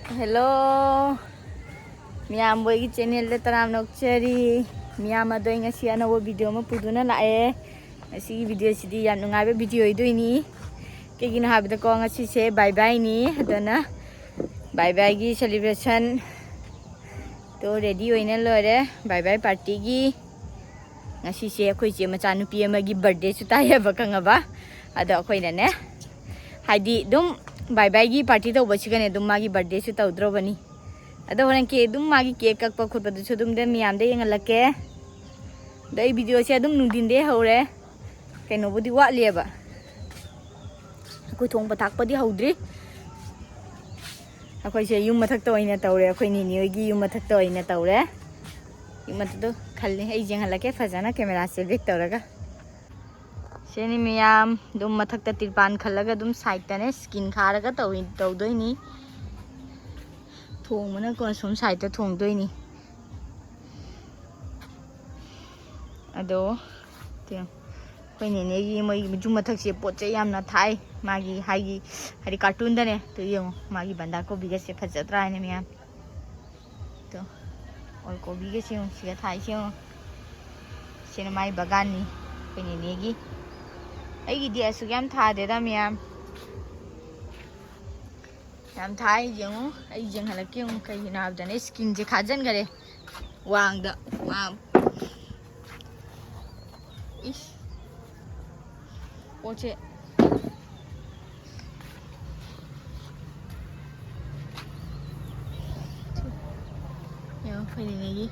Hello, miam boy channel le taram nok cheri miam adoy nga si ano video mo puduna la si video si di yan nga video ido ini kay ginahabi ko nga si se bye bye ni adana bye bye gi celebration to ready oina lore bye bye party gi nga si se khoi che macha nupi ama gi birthday su ta ya ba kanga ba ada khoi na ne haidi dum bye bye gi party to bachi gane dum magi birthday su ta udro bani ada horan ke dum magi cake kak pa khut pa du dum de miam de yang lake dai video se dum nungdin de hore kaino budi wa lieba akoi thong patak padi haudri akoi se yum mathak to ina tawre akoi ni ni gi yum mathak to ina tawre yum mathak to khalni ai jeng halake fajana camera se bek tawraga seni miam dum mathak ta tirpan khalaga dum side ta ne skin kharaga tawdoi ni thong mana kon som side ta thong doi ni ado tiang koi ne ne gi moi ju mathak se pot che yam na thai magi hagi hari cartoon da ne to yong magi banda ko biga se phajatra ne miam to और कोबी के same सिगा Thai same Sen माई बागान नि कने नेगी आइगी दि असु याम था दे दा मियाम याम Thai जेंगु आई जेंग हला के उन कई नाब दने स्किन जे खाजन गरे वांग द वाम इस पोचे phải này gì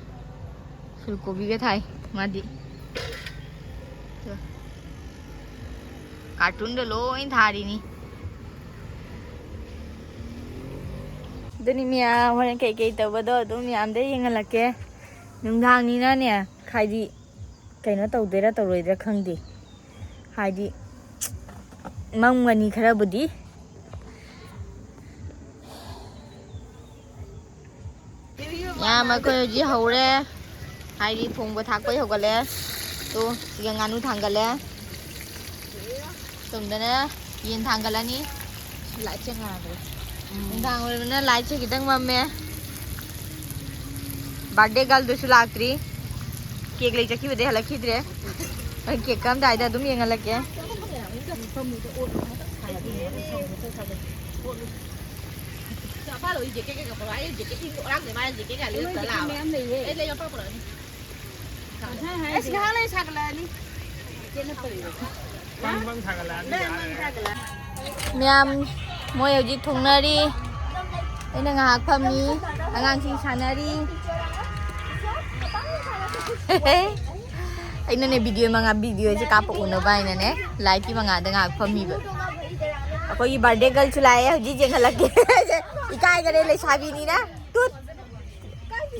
phul kobi cái thai mà đi cartoon đó lố anh thà đi nè đây mía hôm nay cái tàu đó tụi mía ăn đấyยังไงล่ะแกนุ่งทางนี้นะเนี่ยใครดีใครnó tàu đấy ra tàu rồi ra khăng đi hai đi mong ngày khá là bự đi nhà mà coi gì hậu đấy hay đi thùng với thác với hậu cái lẽ tu chỉ ngăn nu thằng cái lẽ tụm đó nè yên thằng cái lẽ ní lại chơi ngà rồi thằng rồi nó lại chơi cái tăng mà mẹ birthday girl दूसरी लाकरी cake ले जाके भी दे हला खींच रहे और cake कम दाई दा तुम ये ngăn लगे ba lỗi gì cái gặp phải gì cái in răng thì mai gì cái lưỡi tờ lào ấy lấy cho tôi rồi ấy xin hàng này sạc là đi trên nó tự vâng sạc là miam mua nhiều gì thùng na đi đây là ngạc phẩm ní ngang xin sàn na đi anh này video mà ngạc video chứ cá bụng nó bay này nè lại thì mà ngạc phẩm ní vậy कोई birthday girl चलाए जी जेंग लगे इकाई करे ले शादी नी ना तू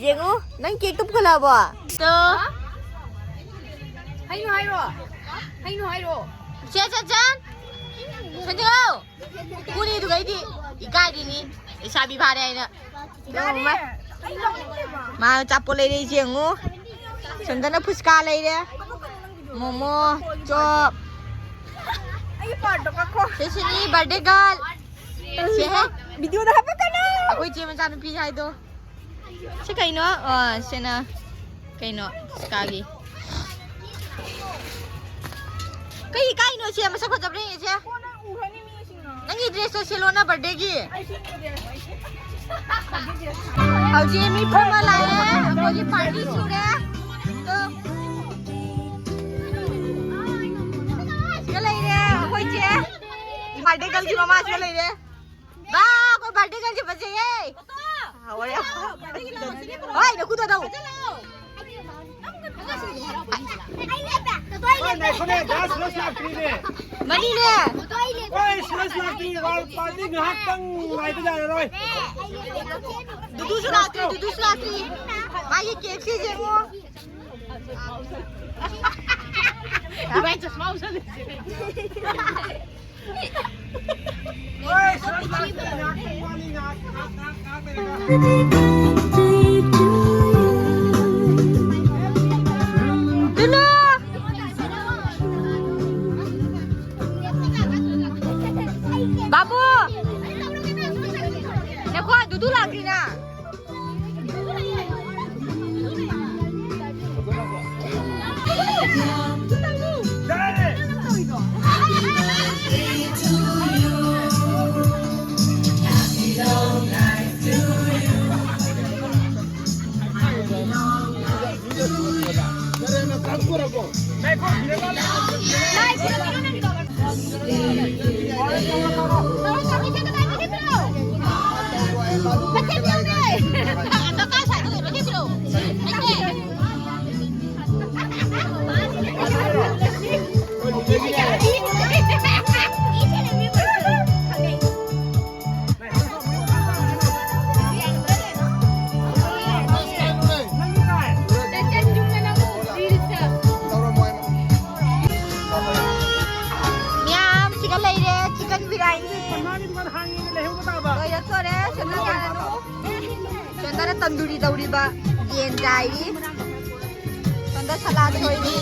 Django नंग केक तुप खला बो तो हाई रो चे जान संजो पूरी दुगाई दी इकाई दी नी शादी भारे आई ना मा चापो ले रे जेंगो संजना फुसका ले रे momo chop sini birthday girl sihe video dah apa kana aku je macam nupi hai tu se kaino sena kaino sekali kaino sia masa ko jabre ye sia nangi dress to selona birthday gi au je mi phama la hai aku ji party sure to birthday girl की मम्मा चले रे बा को birthday girl की बच्चे ये ओए ओए न कुदा दो मनी ले ओए श्रेष्ठ लाती और पार्टी में हाथ तंग लाइट जा रहा है दूसरा भाई केक से जे वो भाई चश्मा उसे बाबू देखो dudu lagi na. तंदूरी दौड़ी बा गेन जाई संदा सलाद होई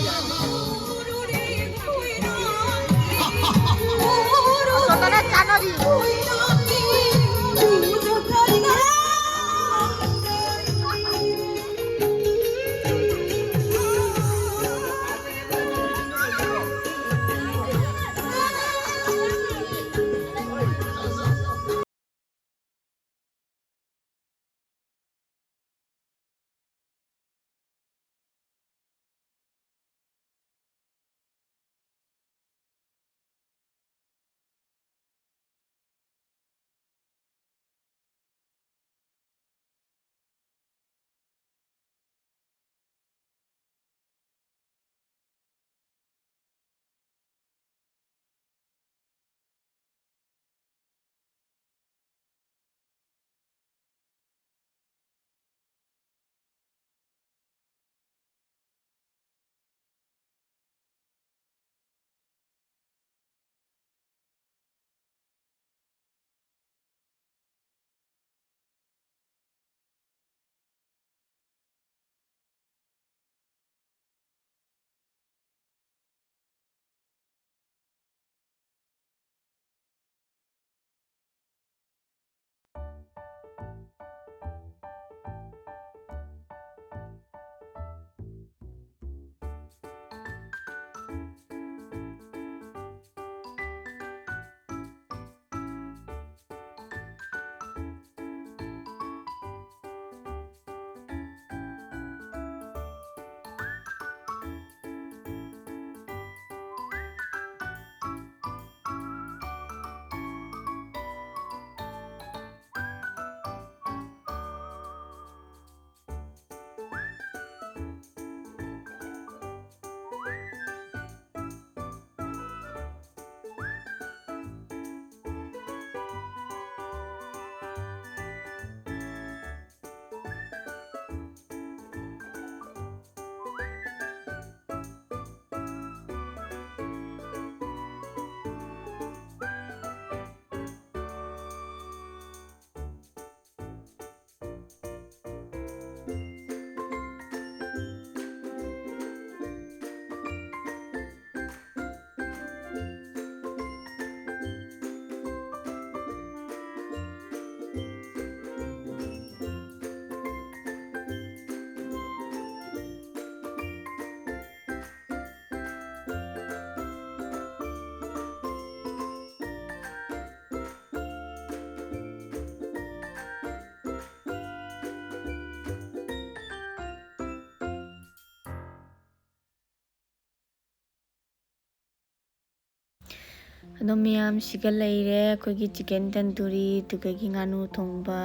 संदा चानरी ꯑꯗꯣ ꯃꯌꯥꯝꯁꯤꯒ ꯂꯩꯔꯦ ꯑꯩꯈꯣꯏꯒꯤ ꯆꯤꯀꯟ ꯇꯟꯗꯨꯔꯤ ꯑꯗꯨꯒꯒꯤ ꯉꯥꯅꯨ ꯊꯣꯡꯕ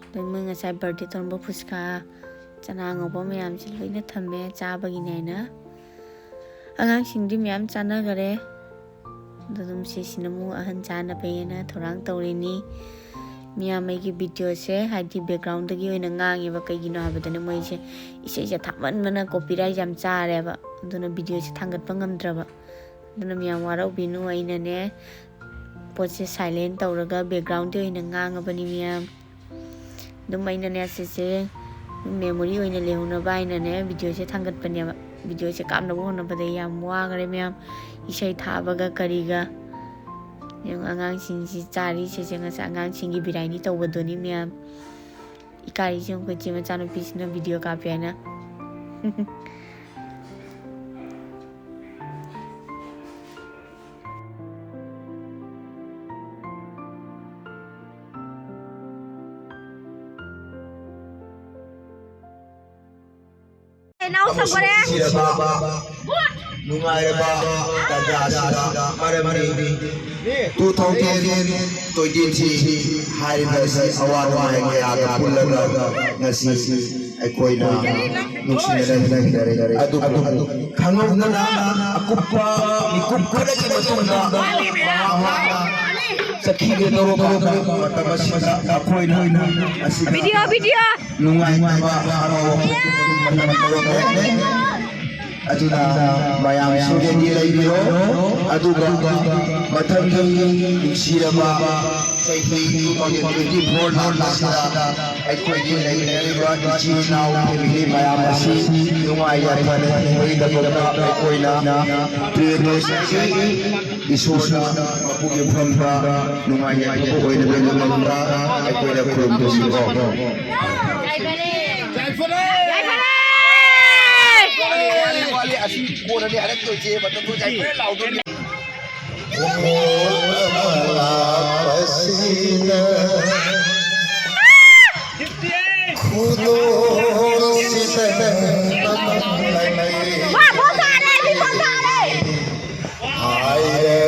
ꯑꯗꯩ ꯃꯣꯏ ꯉꯁꯥꯏ ꯕꯔꯊꯗꯦ ꯇꯧꯔꯝꯕ ꯐꯨꯁꯀꯥ ꯆꯅꯥ ꯉꯧꯕ ꯃꯌꯥꯝꯁꯤ ꯂꯣꯏꯅ ꯊꯝꯃꯦ ꯆꯥꯕꯒꯤꯅꯦ ꯍꯥꯏꯅ ꯑꯉꯥꯡꯁꯤꯡꯗꯤ ꯃꯌꯥꯝ ꯆꯥꯅꯈꯔꯦ ꯑꯗꯣ ꯑꯗꯨꯝ ꯁꯤꯁꯤꯅ ꯑꯃꯨꯛ ꯑꯍꯟ ꯆꯥꯅꯕꯩꯅ ꯊꯧꯔꯥꯡ ꯇꯧꯔꯤꯅꯤ ꯃꯤꯌꯥꯝ ꯑꯩꯒꯤ ꯚꯤꯗꯤꯑꯣꯁꯦ ꯍꯥꯏꯗꯤ ꯕꯦꯛꯒ꯭ꯔꯥꯎꯟꯗꯒꯤ ꯑꯣꯏꯅ ꯉꯥꯡꯉꯦꯕ ꯀꯩꯒꯤꯅꯣ ꯍꯥꯏꯕꯗꯅ ꯃꯣꯏꯁꯦ ꯏꯁꯩꯁꯦ ꯊꯥꯃꯟꯕꯅ ꯀꯣꯄꯤꯔꯥꯏꯠ ꯌꯥꯝ ꯆꯥꯔꯦꯕ ꯑꯗꯨꯅ ꯚꯤꯗꯤꯑꯣꯁꯦ ꯊꯥꯡꯒꯠꯄ ꯉꯝꯗ꯭ꯔꯕ ꯑꯗꯨꯅ ꯃꯌꯥꯝ ꯋꯥꯔꯧꯕꯤꯅꯨ ꯑꯩꯅꯅꯦ ꯄꯣꯠꯁꯦ ꯁꯥꯏꯂꯦꯟ ꯇꯧꯔꯒ ꯕꯦꯛꯒ꯭ꯔꯥꯎꯟꯗ ꯑꯣꯏꯅ ꯉꯥꯡꯉꯕꯅꯤ ꯃꯌꯥꯝ ꯑꯗꯨꯝ ꯑꯩꯅꯅꯦ ꯁꯤꯁꯦ ꯃꯦꯃꯣꯔꯤ ꯑꯣꯏꯅ ꯂꯩꯍꯧꯅꯕ ꯍꯥꯏꯅꯅꯦ ꯚꯤꯗꯤꯑꯣꯁꯦ ꯊꯥꯡꯒꯠꯄꯅꯦꯕ ꯚꯤꯗꯤꯑꯣꯁꯦ ꯀꯥꯞꯅꯕ ꯍꯣꯠꯅꯕꯗ ꯌꯥꯝ ꯋꯥꯈꯔꯦ ꯃꯌꯥꯝ ꯏꯁꯩ ꯊꯥꯕꯒ ꯀꯔꯤꯒ yung angang si chari se se nga sa angang singi birai ni taw do ni mya ikari yung ko chima chano piece na video ka pya na enao sa gore nungai ba tajasira maremari 2023 haribasi award mai ga pullaga ngasi aikoina nusinere adu khangona akupa mikupkara ki matunda sakhibe doro tamasida akoina video nungai ba haro aduna mayam sugedi laibiro aduga mathangi siraba saiki 2024 lasida aikogi laibiro echin-enao family mayam asi nungai yathane hoida gota aikoina priyosaki isona mapuge phamba nungai yathane hoida gota aikoina khurumdo sigo वाले असी कोन ने हरक तो जे बत तो जाय पे लाउ दो पसीना खुदो सिते वाह बहुत आ रहे भी बहुत आ रहे हाय रे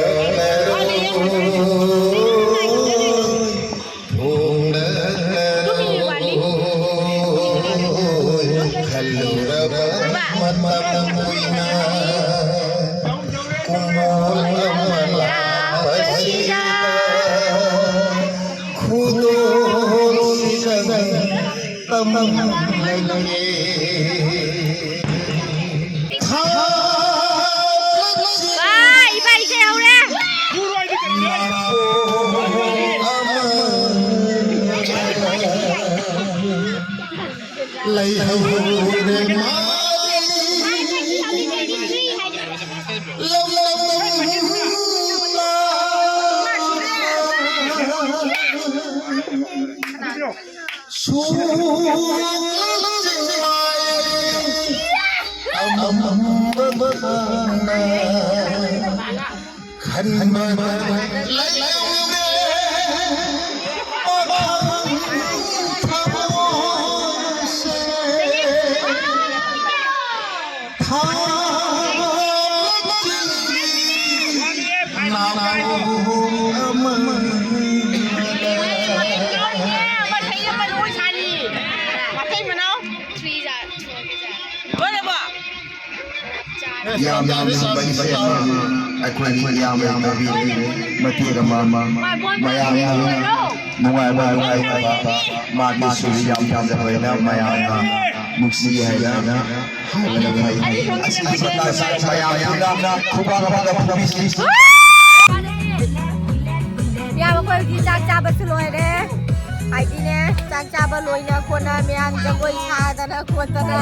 yam bai se akwai yam bi mati rama maya nungai ba ma ma su yam ja bai na maya muksi hai na hala bai asata sa maya na khuba ga phobisi ya ba koi ji chak cha ba sloi de ai di ne chak cha ba loi na ko na myam jagoi cha da na ko ta na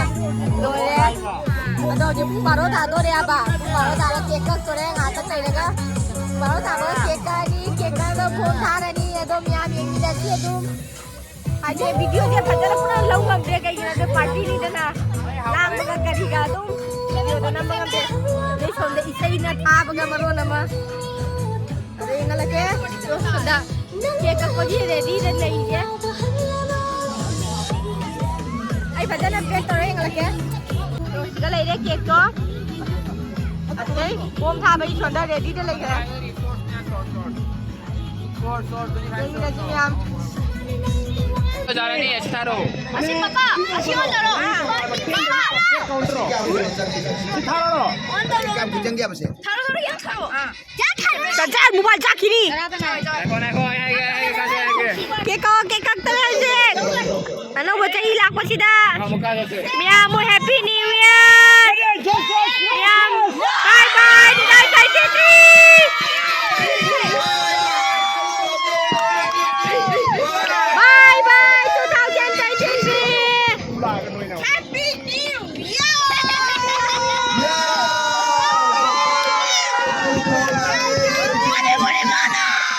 loi de ado je paro da do de aba paro da la cake ka sore nga ta tai ga paro da ba cake ka ni cake ka da phone tha ra ni ado myam ye ki da chi adu ai je video je phajara pura lau ngam de kai na de party ni da na lang ba ka ri ga dum video da na ba ngam de de som de isai na tha ba ga maro na ma ade ngala ke so da cake ka ko ji ready de lai je ai phajara pe to re ngala ke cái này đấy kẹt có đấy ôm tha mấy chuẩn đây để đi đây cái này đây là gì em जा रहा नहीं है सितारो अशी पापा अशी on dulu सितारो Jam kijang dia masih. taruh yang taruh cachar mobile cak kiri neko kek terus ano baca hilang pasti dah miamu happy new year miam bye bye bye bye Tetri bye bye 2023 happy new year boleh mana